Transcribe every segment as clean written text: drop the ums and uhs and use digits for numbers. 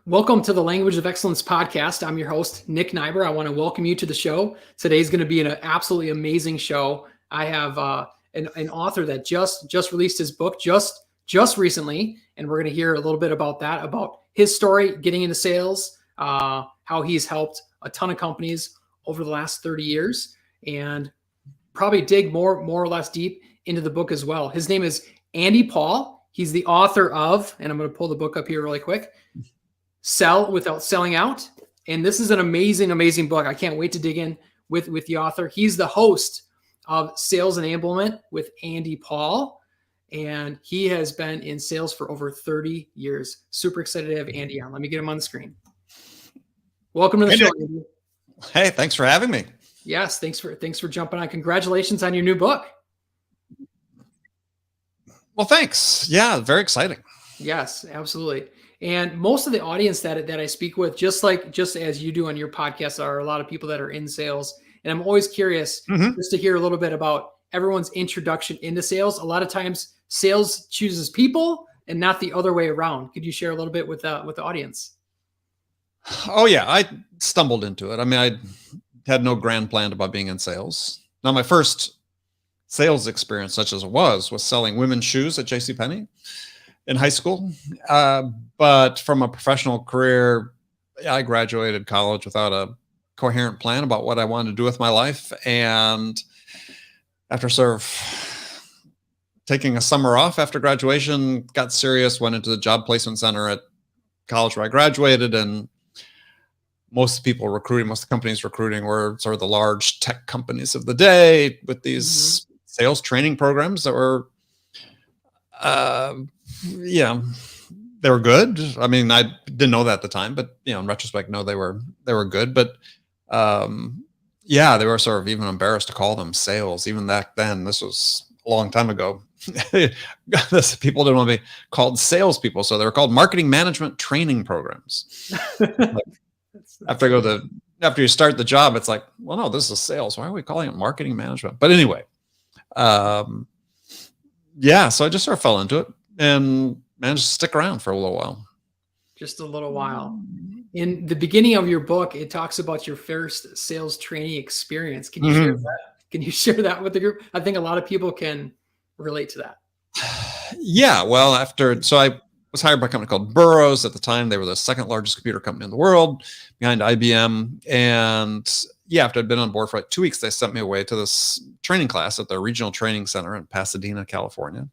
Welcome to the Language of Excellence podcast. I'm your host, Nick Nighbor. I want to welcome you to the show. Today's going to be an absolutely amazing show. I have an author that just released his book just recently, and we're going to hear a little bit about that, about his story, getting into sales, how he's helped a ton of companies over the last 30 years, and probably dig more or less deep into the book as well. His name is Andy Paul. He's the author of, and I'm going to pull the book up here really quick, Sell Without Selling Out. And this is an amazing book. I can't wait to dig in with the author. He's the host of Sales Enablement with Andy Paul, and he has been in sales for over 30 years. Super excited to have Andy on. Let me get him on the screen. Welcome to the show, Andy. Hey, thanks for having me. Yes, thanks for jumping on. Congratulations on your new book. Well, thanks. Yeah, very exciting. Yes, absolutely. And most of the audience that I speak with, just as you do on your podcast, are a lot of people that are in sales. And I'm always curious just to hear a little bit about everyone's introduction into sales. A lot of times sales chooses people and not the other way around. Could you share a little bit with the audience? Oh yeah, I stumbled into it. I mean, I had no grand plan about being in sales. Now, my first sales experience, such as it was selling women's shoes at JCPenney in high school. But from a professional career, I graduated college without a coherent plan about what I wanted to do with my life. And after sort of taking a summer off after graduation, got serious, went into the job placement center at college where I graduated. And most people recruiting, most of the companies recruiting were sort of the large tech companies of the day with these sales training programs that were, they were good. I mean, I didn't know that at the time, but in retrospect, no, they were good. But they were sort of even embarrassed to call them sales. Even back then, this was a long time ago. People didn't want to be called salespeople, so they were called marketing management training programs. After you start the job, it's like, well, no, this is sales. Why are we calling it marketing management? But anyway, so I just sort of fell into it and managed to stick around for a little while. Just a little while. In the beginning of your book, it talks about your first sales training experience. Can you share that? Can you share that with the group? I think a lot of people can relate to that. Yeah. Well, so I was hired by a company called Burroughs. At the time, they were the second largest computer company in the world, behind IBM. And after I'd been on board for like 2 weeks, they sent me away to this training class at the regional training center in Pasadena, California.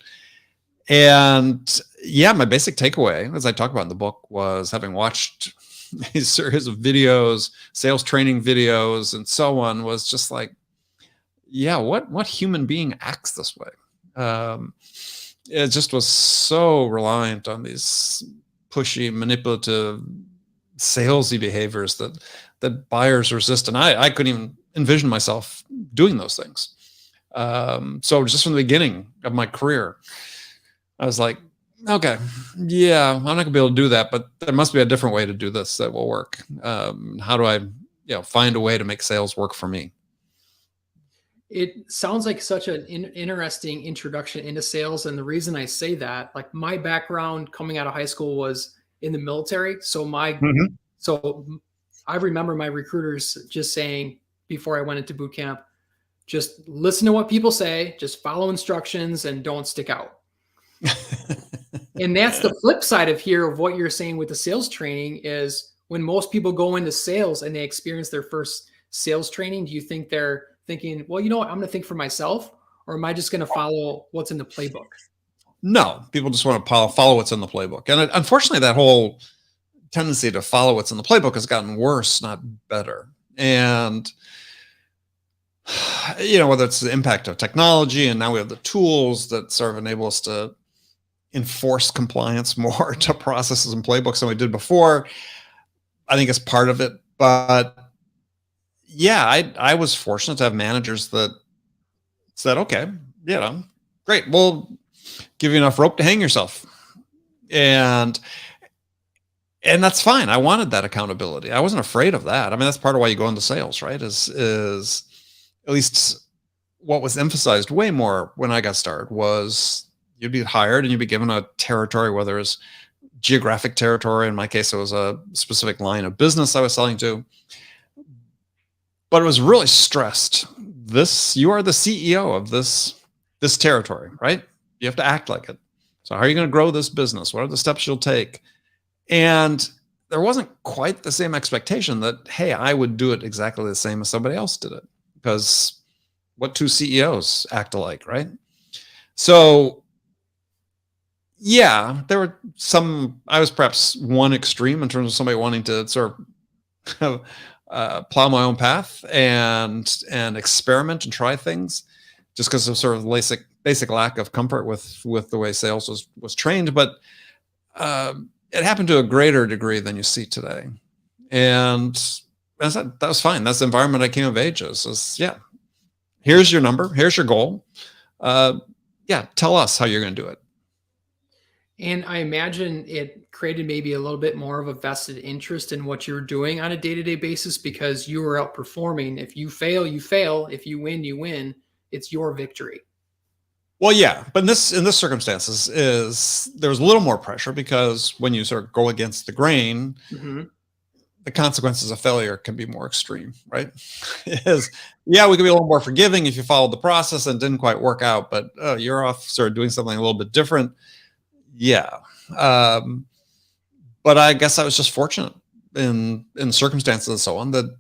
And my basic takeaway, as I talk about in the book, was having watched a series of videos, sales training videos, and so on, was just like, what human being acts this way? It just was so reliant on these pushy, manipulative, salesy behaviors that buyers resist. And I couldn't even envision myself doing those things. So just from the beginning of my career, I was like, okay, I'm not gonna be able to do that, but there must be a different way to do this that will work. How do I, find a way to make sales work for me? It sounds like such an interesting introduction into sales. And the reason I say that, like, my background coming out of high school was in the military. So I remember my recruiters just saying before I went into boot camp, just listen to what people say, just follow instructions and don't stick out. And that's the flip side of what you're saying with the sales training is when most people go into sales and they experience their first sales training, do you think they're thinking, well, you know what, I'm going to think for myself, or am I just going to follow what's in the playbook? No, people just want to follow what's in the playbook. And unfortunately, that whole tendency to follow what's in the playbook has gotten worse, not better. And whether it's the impact of technology, and now we have the tools that sort of enable us to enforce compliance more to processes and playbooks than we did before. I think it's part of it. But I was fortunate to have managers that said, okay, great, we'll give you enough rope to hang yourself. And that's fine. I wanted that accountability. I wasn't afraid of that. I mean, that's part of why you go into sales, right? Is at least what was emphasized way more when I got started was you'd be hired and you'd be given a territory, whether it's geographic territory. In my case, it was a specific line of business I was selling to. But it was really stressed. You are the CEO of this territory, right? You have to act like it. So how are you going to grow this business? What are the steps you'll take? And there wasn't quite the same expectation that, hey, I would do it exactly the same as somebody else did it. Because what two CEOs act alike, right? So yeah, there were I was perhaps one extreme in terms of somebody wanting to sort of plow my own path and experiment and try things, just because of sort of basic lack of comfort with the way sales was trained. But it happened to a greater degree than you see today, and that was fine. That's the environment I came of age as. Yeah, here's your number, here's your goal. Yeah, tell us how you're going to do it. And I imagine it created maybe a little bit more of a vested interest in what you're doing on a day-to-day basis, because you were outperforming. If you fail, you fail. If you win, you win. It's your victory. Well, yeah, but in this circumstances there was a little more pressure, because when you sort of go against the grain, the consequences of failure can be more extreme, right? Yeah, we can be a little more forgiving if you followed the process and didn't quite work out, but you're off sort of doing something a little bit different. Yeah. But I guess I was just fortunate in circumstances and so on that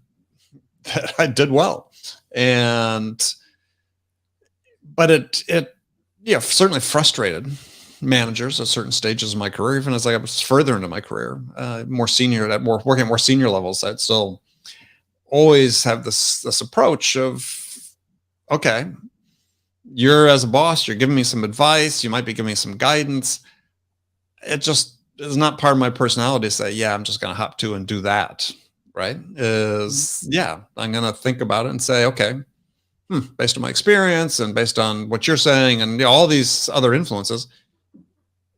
I did well. But it certainly frustrated managers at certain stages of my career, even as I was further into my career, working at more senior levels. I'd still always have this approach of, okay, you're, as a boss, you're giving me some advice, you might be giving me some guidance. It just is not part of my personality to say, yeah, I'm just going to hop to and do that. Right. Yeah, I'm going to think about it and say, okay, based on my experience and based on what you're saying and all these other influences,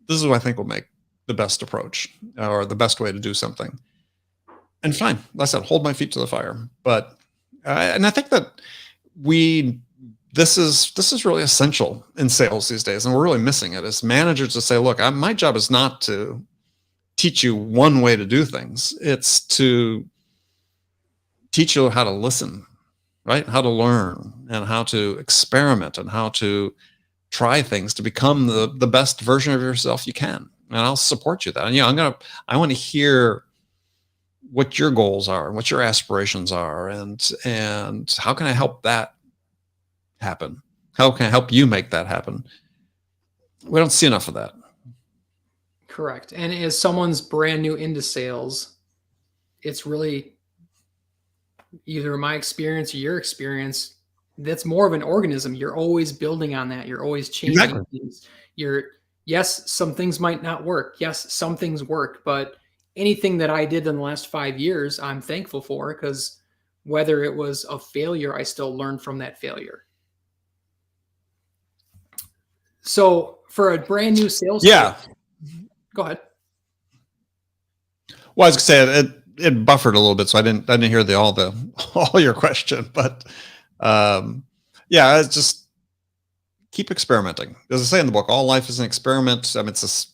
this is what I think will make the best approach or the best way to do something. And fine, like I said, hold my feet to the fire. But and I think that this is really essential in sales these days, and we're really missing it as managers to say, look, my job is not to teach you one way to do things. It's to teach you how to listen, right? How to learn and how to experiment and how to try things to become the best version of yourself you can. And I'll support you that. And I want to hear what your goals are and what your aspirations are, and how can I help that happen? How can I help you make that happen? We don't see enough of that. Correct. And as someone's brand new into sales, it's really either my experience or your experience. That's more of an organism. You're always building on that. You're always changing things. Yes, some things might not work. Yes, some things work, but anything that I did in the last 5 years, I'm thankful for, because whether it was a failure, I still learned from that failure. So for a brand new sales, go ahead. Well, I was gonna say it buffered a little bit, so I didn't hear all your question, but it's just keep experimenting. As I say in the book, all life is an experiment. I mean, it's this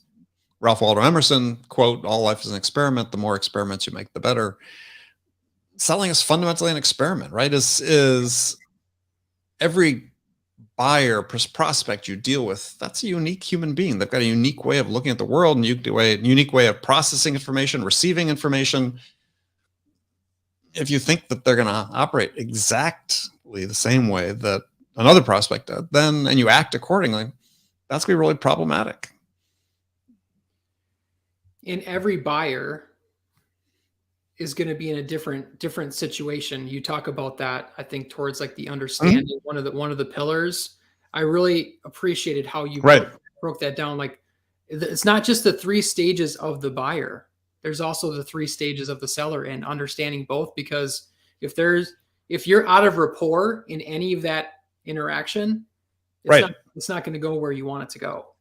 Ralph Waldo Emerson quote: "All life is an experiment. The more experiments you make, the better." Selling is fundamentally an experiment, right? Is every buyer, prospect you deal with, that's a unique human being. They've got a unique way of looking at the world, and unique way of processing information, receiving information. If you think that they're going to operate exactly the same way that another prospect does, and you act accordingly, that's going to be really problematic. And every buyer is going to be in a different situation. You talk about that, I think, towards like the understanding, one of the pillars. I really appreciated how you broke that down. Like, it's not just the 3 stages of the buyer. There's also the 3 stages of the seller, and understanding both, because if you're out of rapport in any of that interaction, it's not going to go where you want it to go.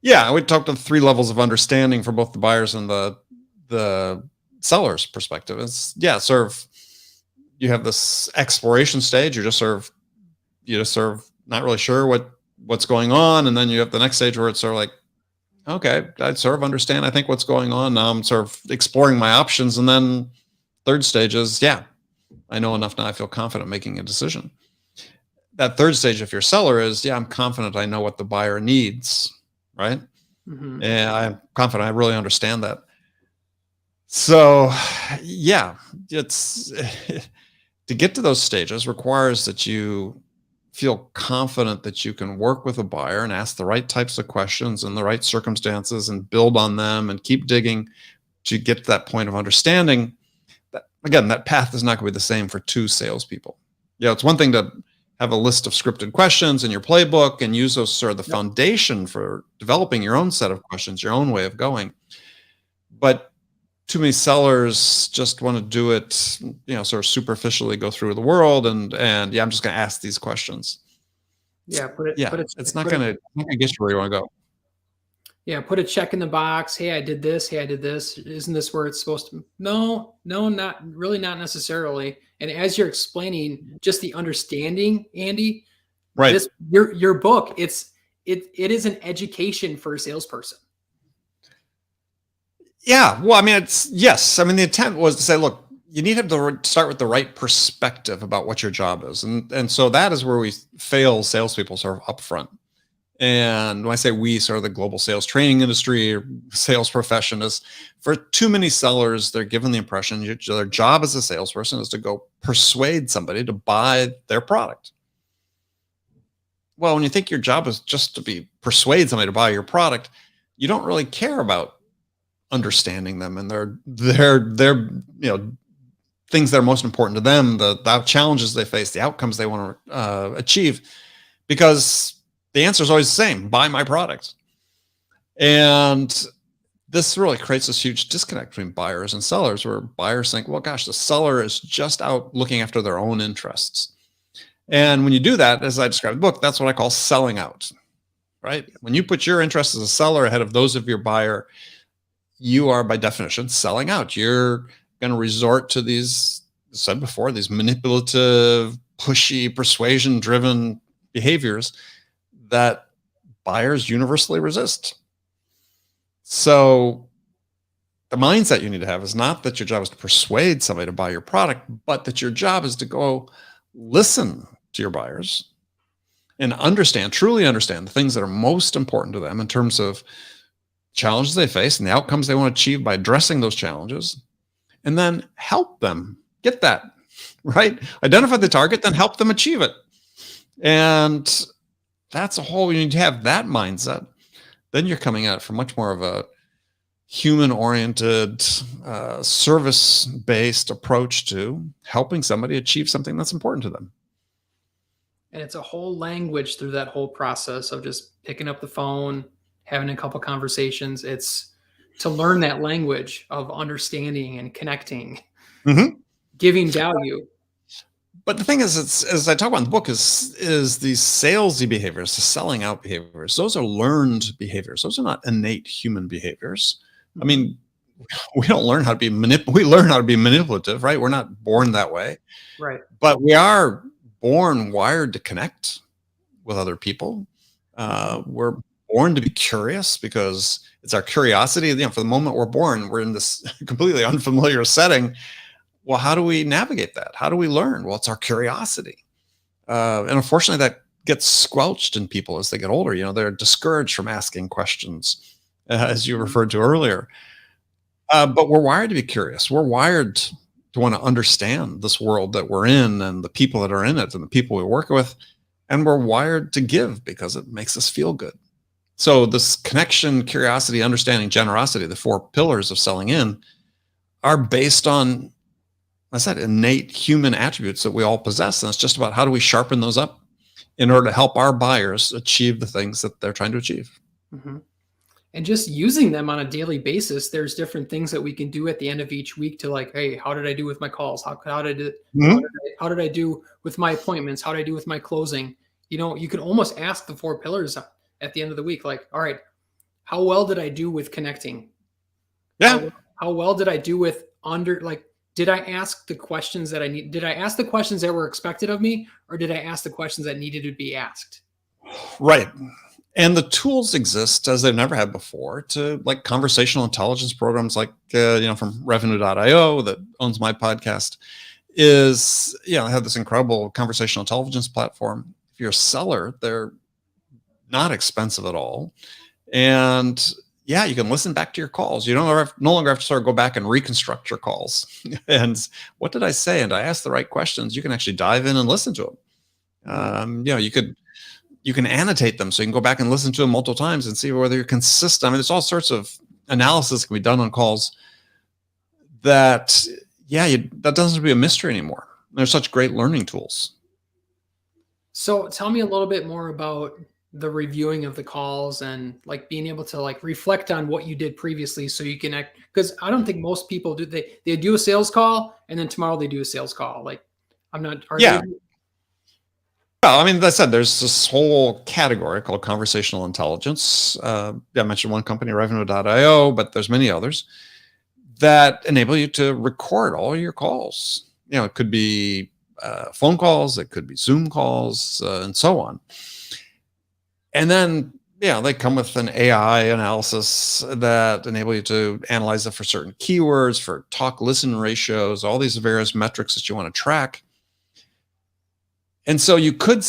Yeah, we talked on 3 levels of understanding for both the buyers and the seller's perspective. It's sort of, you have this exploration stage. You just sort of not really sure what's going on, and then you have the next stage where it's sort of like, Okay, I sort of understand, I think, what's going on. Now I'm sort of exploring my options. And then third stage is, yeah, I know enough now. I feel confident making a decision. That third stage, if you're a seller, is, yeah, I'm confident I know what the buyer needs, right? Hmm. And I'm confident I really understand that. So, yeah, it's to get to those stages requires that you feel confident that you can work with a buyer and ask the right types of questions in the right circumstances and build on them and keep digging to get to that point of understanding. That, again, that path is not going to be the same for two salespeople. Yeah, it's one thing to have a list of scripted questions in your playbook and use those sort of the Yep. foundation for developing your own set of questions, your own way of going. But too many sellers just want to do it, sort of superficially go through the world and yeah, I'm just going to ask these questions. Yeah, Yeah, it's not gonna get you where you want to go. put a check in the box. Hey, I did this. Hey, I did this. Isn't this where it's supposed to? No, no, not really, not necessarily. And as you're explaining, just the understanding, Andy, Right. this your book, it is an education for a salesperson. Yeah. Well, I mean, it's yes. I mean, the intent was to say, look, you need to start with the right perspective about what your job is, and so that is where we fail salespeople sort of upfront. And when I say we, sort of the global sales training industry, or sales profession is for too many sellers, they're given the impression their job as a salesperson is to go persuade somebody to buy their product. Well, when you think your job is just to be persuade somebody to buy your product, you don't really care about understanding them and their things that are most important to them, the challenges they face, the outcomes they want to achieve, because the answer is always the same: buy my product. And this really creates this huge disconnect between buyers and sellers, where buyers think, well, gosh, the seller is just out looking after their own interests. And when you do that, as I described in the book, that's what I call selling out, right? When you put your interests as a seller ahead of those of your buyer, you are by definition selling out. You're going to resort to these, as I said before, these manipulative, pushy, persuasion driven behaviors that buyers universally resist. So the mindset you need to have is not that your job is to persuade somebody to buy your product, but that your job is to go listen to your buyers and truly understand the things that are most important to them in terms of challenges they face and the outcomes they want to achieve by addressing those challenges, and then help them get that, right? Identify the target, then help them achieve it. And that's a whole, you need to have that mindset. Then you're coming at it from much more of a human-oriented, service-based approach to helping somebody achieve something that's important to them. And it's a whole language through that whole process of just picking up the phone, having a couple conversations. It's to learn that language of understanding and connecting, Mm-hmm. giving value. But the thing is, it's, as I talk about in the book, is these salesy behaviors, the selling out behaviors. Those are learned behaviors. Those are not innate human behaviors. I mean, we don't learn how to be we learn how to be manipulative, right? We're not born that way, Right. but we are born wired to connect with other people. We're born to be curious because it's our curiosity. For the moment we're born, we're in this completely unfamiliar setting. Well, how do we navigate that? How do we learn? Well, it's our curiosity. And unfortunately, that gets squelched in people as they get older. They're discouraged from asking questions, as you referred to earlier. But we're wired to be curious. We're wired to want to understand this world that we're in and the people that are in it and the people we work with. And we're wired to give because it makes us feel good. So this connection, curiosity, understanding, generosity, the four pillars of selling in, are based on, I said, innate human attributes that we all possess. And it's just about how do we sharpen those up in order to help our buyers achieve the things that they're trying to achieve. Mm-hmm. And just using them on a daily basis, there's different things that we can do at the end of each week to, like, hey, how did I do with my calls? How did I do with my appointments? How did I do with my closing? You could almost ask the four pillars at the end of the week, like, all right, how well did I do with connecting? Yeah. How well did I do with did I ask the questions that I need? Did I ask the questions that were expected of me, or did I ask the questions that needed to be asked? Right. And the tools exist as they've never had before to like conversational intelligence programs like, from revenue.io that owns my podcast is, I have this incredible conversational intelligence platform. If you're a seller, they're not expensive at all. And yeah, you can listen back to your calls. You no longer have to sort of go back and reconstruct your calls. And what did I say? And I asked the right questions. You can actually dive in and listen to them. You can annotate them so you can go back and listen to them multiple times and see whether you're consistent. I mean, there's all sorts of analysis that can be done on calls that, that doesn't be a mystery anymore. They're such great learning tools. So tell me a little bit more about the reviewing of the calls and like being able to like reflect on what you did previously so you can act, because I don't think most people do. They do a sales call and then tomorrow they do a sales call. Like Yeah. Well, I mean, as I said, there's this whole category called conversational intelligence. I mentioned one company, revenue.io, but there's many others that enable you to record all your calls. It could be phone calls, it could be Zoom calls, and so on. And then, they come with an AI analysis that enable you to analyze it for certain keywords, for talk-listen ratios, all these various metrics that you want to track. And so you could,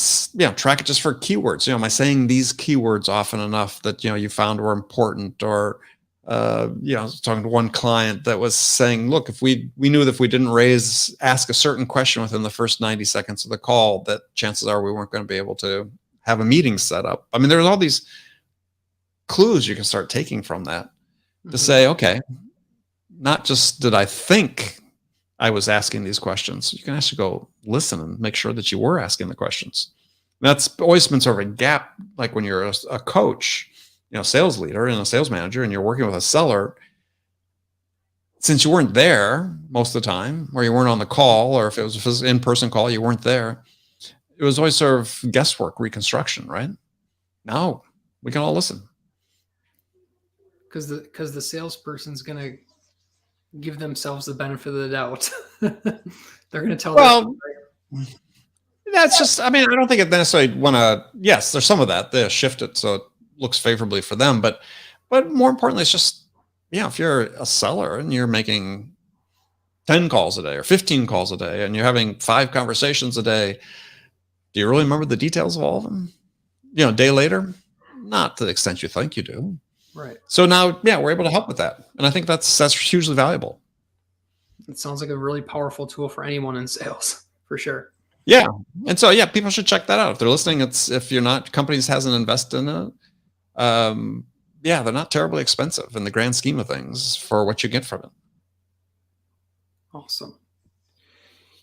track it just for keywords. Am I saying these keywords often enough that, you found were important? Or, I was talking to one client that was saying, look, if we knew that if we didn't ask a certain question within the first 90 seconds of the call, that chances are we weren't going to be able to have a meeting set up. I mean, there's all these clues you can start taking from that to say, okay, not just did I think I was asking these questions, you can actually go listen and make sure that you were asking the questions. And that's always been sort of a gap, like when you're a coach, sales leader and a sales manager, and you're working with a seller. Since you weren't there most of the time, or you weren't on the call, or if it was an in-person call, you weren't there. It was always sort of guesswork, reconstruction, right? Now we can all listen. Because the salesperson's going to give themselves the benefit of the doubt. They're going to tell. Well, that's just, I mean, I don't think it necessarily want to, yes, there's some of that. They shift it so it looks favorably for them. But more importantly, it's just, if you're a seller and you're making 10 calls a day or 15 calls a day and you're having 5 conversations a day, do you really remember the details of all of them? A day later? Not to the extent you think you do. Right. So now, we're able to help with that. And I think that's hugely valuable. It sounds like a really powerful tool for anyone in sales, for sure. Yeah. And so, people should check that out. If they're listening, if you're not, companies hasn't invested in it, they're not terribly expensive in the grand scheme of things for what you get from it. Awesome.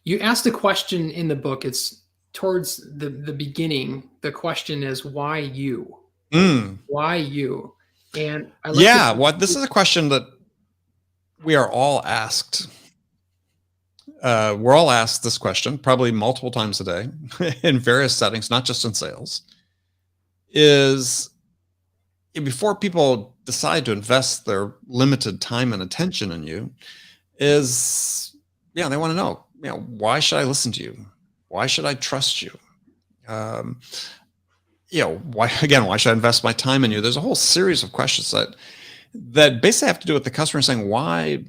You asked a question in the book. It's towards the beginning. The question is, why you? Why you? And I like this is a question that we are all asked. We're all asked this question probably multiple times a day in various settings, not just in sales. Is before people decide to invest their limited time and attention in you, is they want to know, why should I listen to you? Why should I trust you? Why should I invest my time in you? There's a whole series of questions that basically have to do with the customer saying, why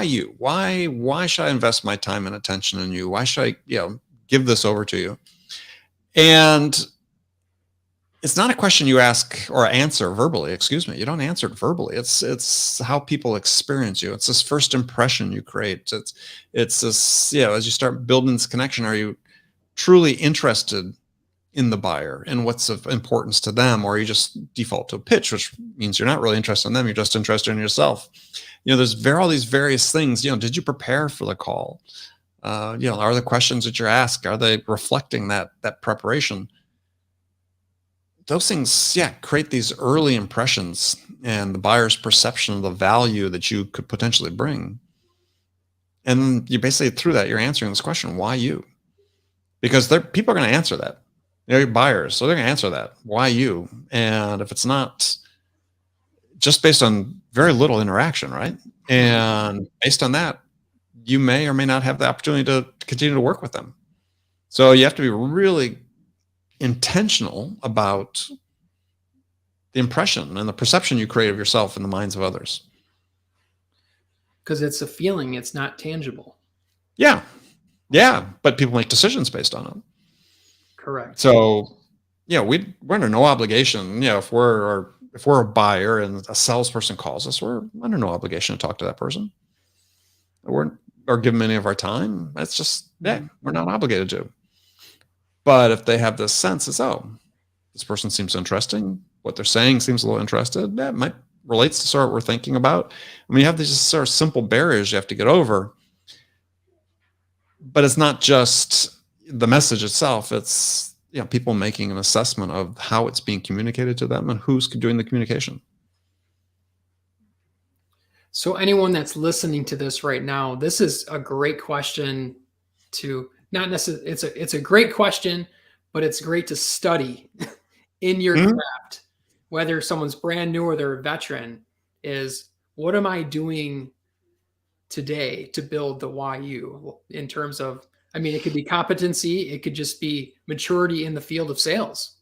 you? Why should I invest my time and attention in you? Why should I, give this over to you? And it's not a question you ask or answer verbally. Excuse me. You don't answer it verbally. It's how people experience you. It's this first impression you create. It's this, as you start building this connection, are you truly interested in the buyer and what's of importance to them, or you just default to a pitch, which means you're not really interested in them. You're just interested in yourself. There's all these various things. Did you prepare for the call? Are the questions that you're asked, are they reflecting that preparation? Those things, create these early impressions and the buyer's perception of the value that you could potentially bring. And you basically, through that, you're answering this question, why you? Because people are going to answer that. They're buyers, so they're going to answer that. Why you? And if it's not just based on very little interaction, right? And based on that, you may or may not have the opportunity to continue to work with them. So you have to be really intentional about the impression and the perception you create of yourself in the minds of others. Because it's a feeling, it's not tangible. Yeah. Yeah. But people make decisions based on it. Correct. So, we're under no obligation. If we're a buyer and a salesperson calls us, we're under no obligation to talk to that person. Or give them any of our time. That's just, we're not obligated to. But if they have this sense, it's, this person seems interesting. What they're saying seems a little interested. That might relates to sort of what we're thinking about. I mean, you have these sort of simple barriers you have to get over. But it's not just the message itself. It's people making an assessment of how it's being communicated to them and who's doing the communication. So anyone that's listening to this right now, this is a great question to not necessarily, it's a great question, but it's great to study in your craft, whether someone's brand new or they're a veteran, is what am I doing today to build the YU in terms of, I mean, it could be competency. It could just be maturity in the field of sales.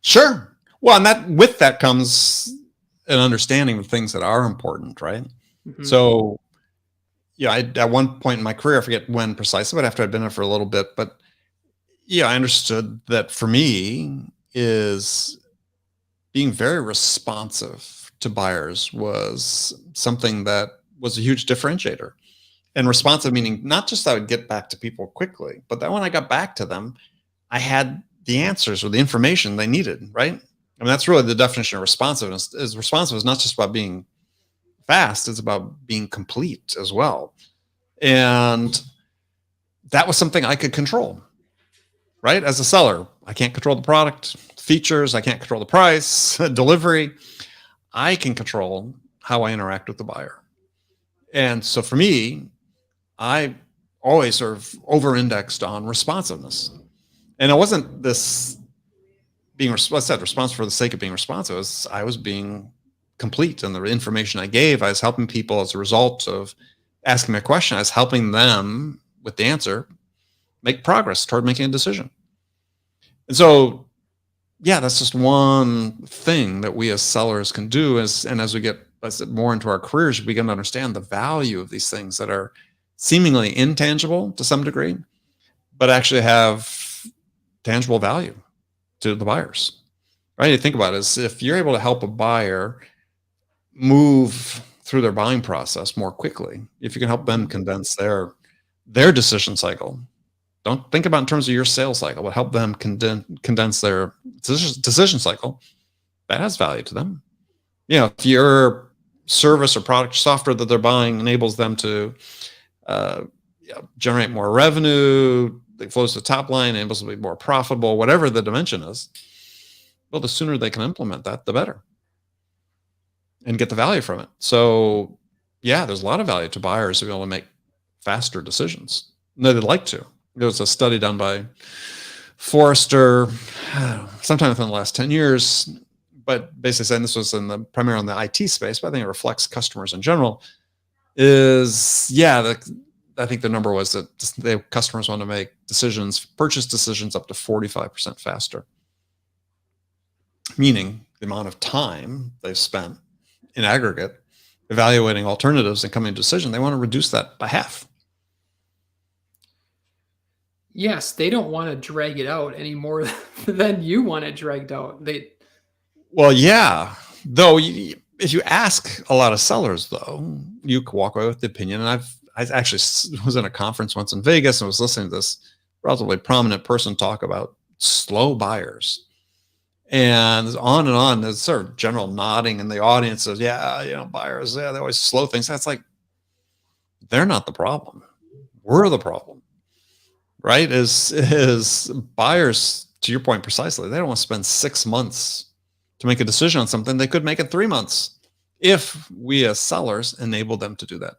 Sure. Well, and with that comes an understanding of things that are important, right? Mm-hmm. So, at one point in my career, I forget when precisely, but after I'd been there for a little bit, but I understood that for me is being very responsive to buyers was something that was a huge differentiator. And responsive meaning not just that I would get back to people quickly, but that when I got back to them, I had the answers or the information they needed, right? I mean, that's really the definition of responsiveness. Responsive is not just about being fast, it's about being complete as well. And that was something I could control, right? As a seller, I can't control the product, features, I can't control the price, delivery. I can control how I interact with the buyer. And so for me, I always sort of over-indexed on responsiveness. And it wasn't this being responsive for the sake of being responsive. I was being complete in the information I gave. I was helping people as a result of asking me a question. I was helping them with the answer make progress toward making a decision. And so, that's just one thing that we as sellers can do. And as we get more into our careers, we begin to understand the value of these things that are seemingly intangible to some degree, but actually have tangible value to the buyers, right? You think about it, is if you're able to help a buyer move through their buying process more quickly, if you can help them condense their decision cycle, don't think about in terms of your sales cycle, but help them condense their decision cycle, that has value to them. If your service or product software that they're buying enables them to generate more revenue, it flows to the top line, enables them to be more profitable, whatever the dimension is, well, the sooner they can implement that, the better, and get the value from it. So, there's a lot of value to buyers to be able to make faster decisions. No, they'd like to. There was a study done by Forrester sometime within the last 10 years, but basically saying this was primarily in the IT space, but I think it reflects customers in general, is, I think the number was that customers want to make purchase decisions up to 45% faster. Meaning the amount of time they've spent in aggregate evaluating alternatives and coming to a decision, they want to reduce that by half. Yes, they don't want to drag it out any more than you want it dragged out. Well, yeah. Though, if you ask a lot of sellers, though, you can walk away with the opinion. And I actually was in a conference once in Vegas and was listening to this relatively prominent person talk about slow buyers. And on and on, there's sort of general nodding in the audience of, buyers, they always slow things. That's like, they're not the problem. We're the problem, right? Is buyers, to your point precisely, they don't want to spend 6 months to make a decision on something. They could make it 3 months if we as sellers enable them to do that.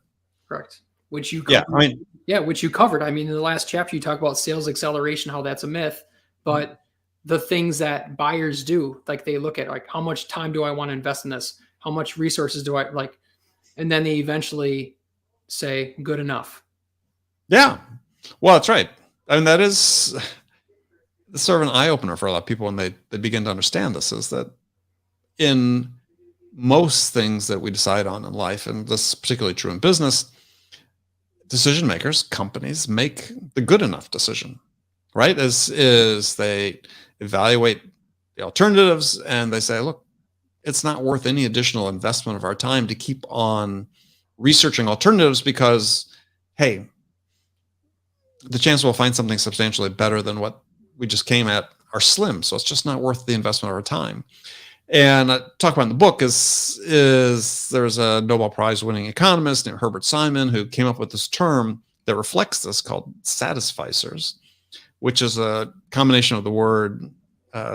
Correct. Which you covered. Which you covered. I mean, in the last chapter, you talk about sales acceleration, how that's a myth, but the things that buyers do, like they look at, like, how much time do I want to invest in this? How much resources do I like? And then they eventually say, good enough. Yeah. Well, that's right. I mean, that is sort of an eye opener for a lot of people when they begin to understand this, is that in most things that we decide on in life, and this is particularly true in business, decision makers, companies make the good enough decision, right? Is they evaluate the alternatives and they say, look, it's not worth any additional investment of our time to keep on researching alternatives because, hey, the chance we'll find something substantially better than what we just came at are slim. So it's just not worth the investment of our time. And I talk about in the book is there's a Nobel Prize winning economist named Herbert Simon who came up with this term that reflects this called satisficers, which is a combination of the word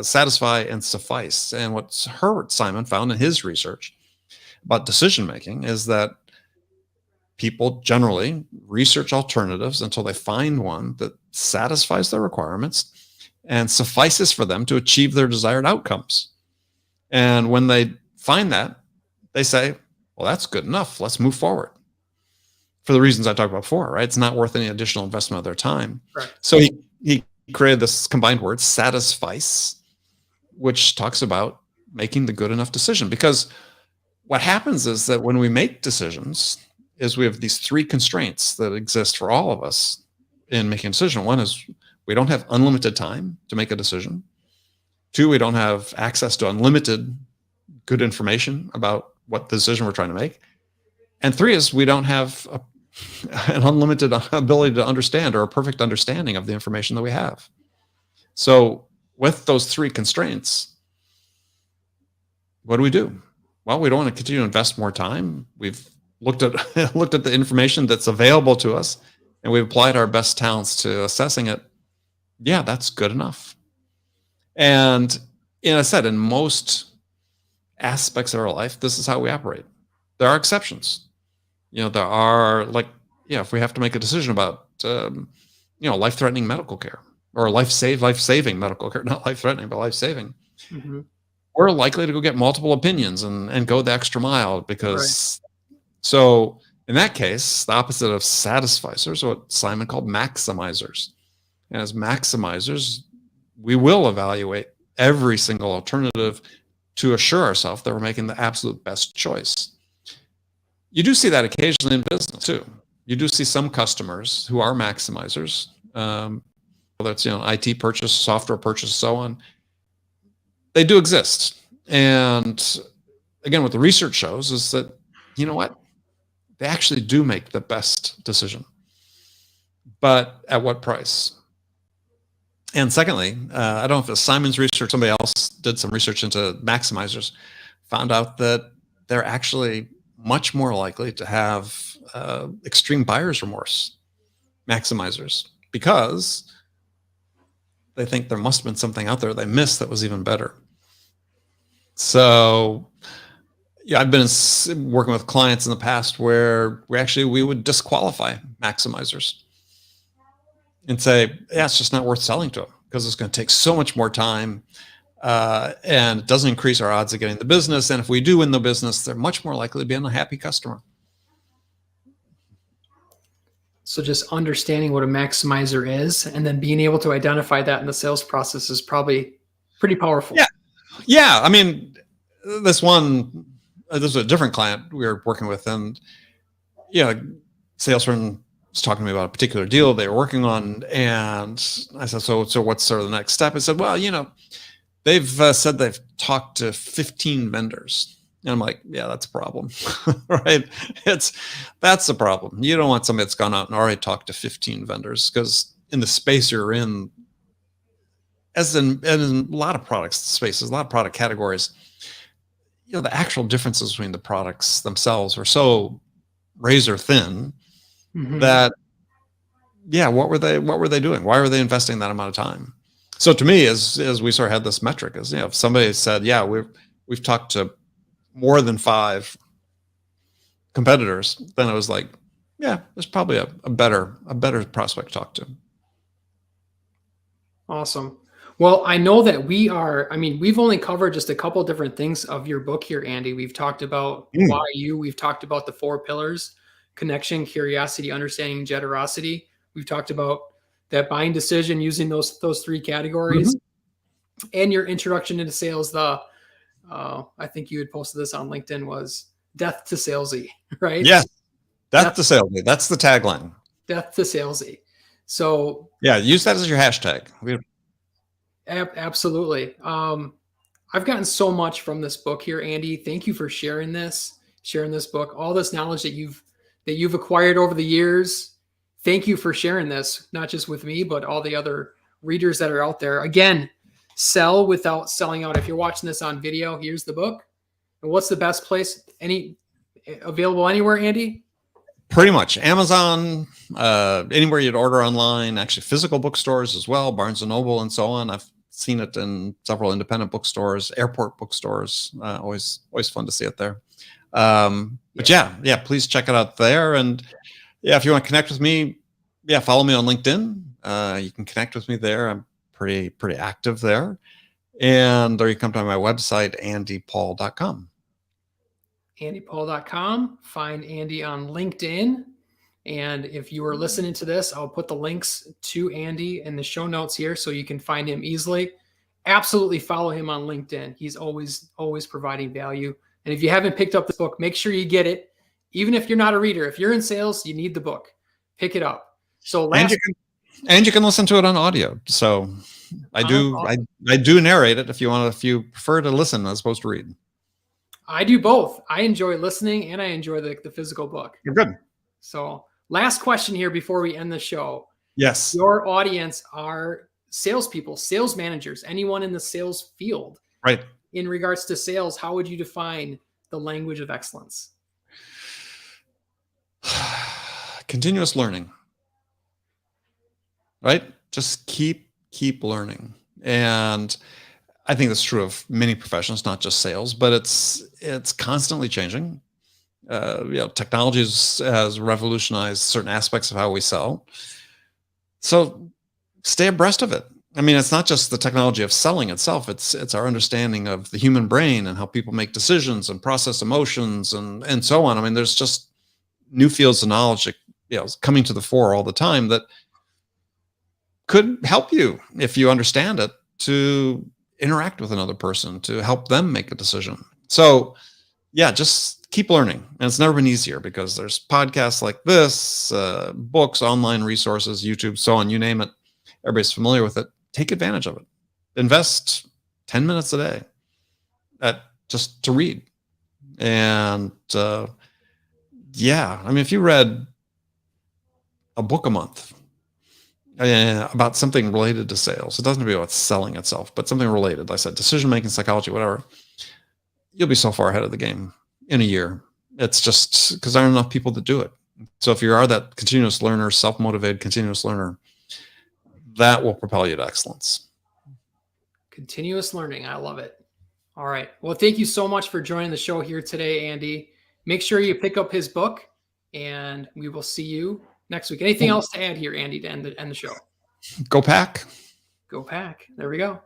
satisfy and suffice. And what Herbert Simon found in his research about decision making is that people generally research alternatives until they find one that satisfies their requirements and suffices for them to achieve their desired outcomes. And when they find that, they say, well, that's good enough. Let's move forward. For the reasons I talked about before, right? It's not worth any additional investment of their time. Right. So he created this combined word, satisfice, which talks about making the good enough decision. Because what happens is that when we make decisions, is we have these three constraints that exist for all of us in making a decision. One is we don't have unlimited time to make a decision. Two, we don't have access to unlimited good information about what decision we're trying to make. And three is we don't have an unlimited ability to understand or a perfect understanding of the information that we have. So with those three constraints, what do? Well, we don't want to continue to invest more time. We've looked at the information that's available to us, and we've applied our best talents to assessing it. Yeah, that's good enough. And I said, in most aspects of our life, this is how we operate. There are exceptions. There are if we have to make a decision about, life-threatening medical care or life-saving medical care, not life-threatening, but life-saving. Mm-hmm. We're likely to go get multiple opinions and go the extra mile because, right. So in that case, the opposite of satisficers, what Simon called maximizers. And as maximizers, we will evaluate every single alternative to assure ourselves that we're making the absolute best choice. You do see that occasionally in business too. You do see some customers who are maximizers, whether it's IT purchase, software purchase, so on. They do exist. And again, what the research shows is that, they actually do make the best decision. But at what price? And secondly, I don't know if it's Simon's research, somebody else did some research into maximizers, found out that they're actually much more likely to have extreme buyer's remorse, maximizers, because they think there must have been something out there they missed that was even better. So, yeah, I've been working with clients in the past where we would disqualify maximizers and say, yeah, it's just not worth selling to them because it's going to take so much more time and it doesn't increase our odds of getting the business. And if we do win the business, they're much more likely to be an unhappy customer. So just understanding what a maximizer is and then being able to identify that in the sales process is probably pretty powerful. Yeah. I mean, this was a different client we were working with, and salesperson was talking to me about a particular deal they were working on, and I said, so what's sort of the next step? I said, well, they've said they've talked to 15 vendors. And I'm like, yeah, that's a problem, right? That's the problem. You don't want somebody that's gone out and already talked to 15 vendors, because in the space you're in, as in a lot of product spaces, a lot of product categories, the actual differences between the products themselves are so razor thin that, what were they doing? Why were they investing that amount of time? So to me, as we sort of had this metric, is if somebody said, yeah, we've talked to more than 5 competitors, then it was like, yeah, there's probably a better prospect to talk to. Awesome. Well, I know that we've only covered just a couple of different things of your book here, Andy. We've talked about why we've talked about the 4 pillars: connection, curiosity, understanding, generosity. We've talked about that buying decision using those 3 categories, and your introduction into sales, the I think you had posted this on LinkedIn, was death to salesy, right? Yes, that's the salesy. That's the tagline. Death to salesy. So yeah, use that as your hashtag. absolutely. I've gotten so much from this book here, Andy. Thank you for sharing this book, all this knowledge that you've acquired over the years. Thank you for sharing this, not just with me, but all the other readers that are out there. Again, sell without selling out. If you're watching this on video, here's the book. And what's the best place? Available anywhere, Andy? Pretty much Amazon, anywhere you'd order online, actually physical bookstores as well, Barnes and Noble and so on. I've seen it in several independent bookstores, airport bookstores. Always fun to see it there. But yeah, please check it out there. And yeah, if you want to connect with me, follow me on LinkedIn. You can connect with me there. I'm pretty active there. Or you come to my website, andypaul.com. andypaul.com. Find Andy on LinkedIn. And if you are listening to this, I'll put the links to Andy in the show notes here so you can find him easily. Absolutely follow him on LinkedIn. He's always providing value. And if you haven't picked up this book, make sure you get it. Even if you're not a reader, if you're in sales, you need the book. Pick it up. So and you can listen to it on audio. So I do narrate it if you prefer to listen as opposed to read. I do both. I enjoy listening and I enjoy the physical book. You're good. So last question here before we end the show. Yes. Your audience are salespeople, sales managers, anyone in the sales field. Right. In regards to sales, how would you define the language of excellence? Continuous learning. Right? Just keep learning. And I think that's true of many professions, not just sales, but it's constantly changing. Technology has revolutionized certain aspects of how we sell. So stay abreast of it. I mean, it's not just the technology of selling itself. It's our understanding of the human brain and how people make decisions and process emotions and so on. I mean, there's just new fields of knowledge, coming to the fore all the time that could help you, if you understand it, to interact with another person, to help them make a decision. So yeah, just keep learning. And it's never been easier because there's podcasts like this, books, online resources, YouTube, so on, you name it. Everybody's familiar with it. Take advantage of it. Invest 10 minutes a day just to read. And I mean, if you read a book a month about something related to sales, it doesn't have to be about selling itself, but something related. Like I said, decision-making, psychology, whatever, you'll be so far ahead of the game in a year. It's just because there aren't enough people that do it. So if you are that continuous learner, self-motivated continuous learner, that will propel you to excellence. Continuous learning. I love it. All right. Well, thank you so much for joining the show here today, Andy. Make sure you pick up his book, and we will see you next week. Anything else to add here, Andy, to end the show? Go Pack. Go Pack. There we go.